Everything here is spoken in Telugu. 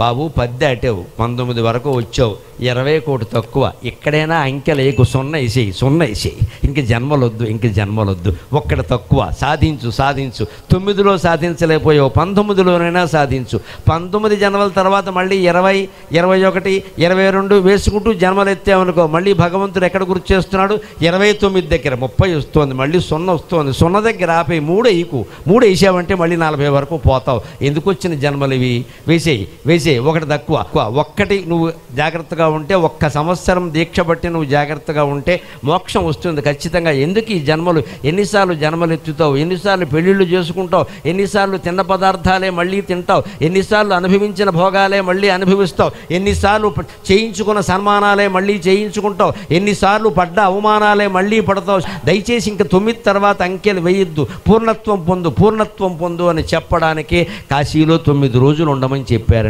బాబు 10 దాటావు, 19 వరకు వచ్చావు, 20 కోటి తక్కువ, ఇక్కడైనా అంకెలు ఏకు 0 వేసేయి, ఇంక జన్మలొద్దు, ఒక్కటి తక్కువ, సాధించు. 9లో సాధించలేకపోయావు, 19లోనైనా సాధించు. 19 జన్మల తర్వాత మళ్ళీ 20, 21, 22 వేసుకుంటూ జన్మలు ఎత్తామనుకో, మళ్ళీ భగవంతుడు ఎక్కడ గుర్తు చేస్తున్నాడు? 29 దగ్గర 30 వస్తుంది, మళ్ళీ 0 వస్తుంది. 0 దగ్గర ఆపేయి, 3 వేసావంటే మళ్ళీ 40 వరకు పోతావు. ఎందుకు వచ్చిన జన్మలు ఇవి? వేసేయి, ఒకటి తక్కువ. ఒక్కటి నువ్వు జాగ్రత్తగా ఉంటే, ఒక్క సంవత్సరం దీక్ష బట్టి నువ్వు జాగ్రత్తగా ఉంటే మోక్షం వస్తుంది ఖచ్చితంగా. ఎందుకు ఈ జన్మలు? ఎన్నిసార్లు జన్మలు ఎత్తుతావు, ఎన్నిసార్లు పెళ్ళిళ్ళు చేసుకుంటావు, ఎన్నిసార్లు తిన్న పదార్థాలే మళ్ళీ తింటావు, ఎన్నిసార్లు అనుభవించిన భోగాలే మళ్ళీ అనుభవిస్తావు, ఎన్నిసార్లు చేయించుకున్న సన్మానాలే మళ్ళీ చేయించుకుంటావు, ఎన్నిసార్లు పడ్డ అవమానాలే మళ్ళీ పడతావు. దయచేసి ఇంక 9 తర్వాత అంకెలు వేయొద్దు. పూర్ణత్వం పొందు అని చెప్పడానికి కాశీలో 9 రోజులు ఉండమని చెప్పారు.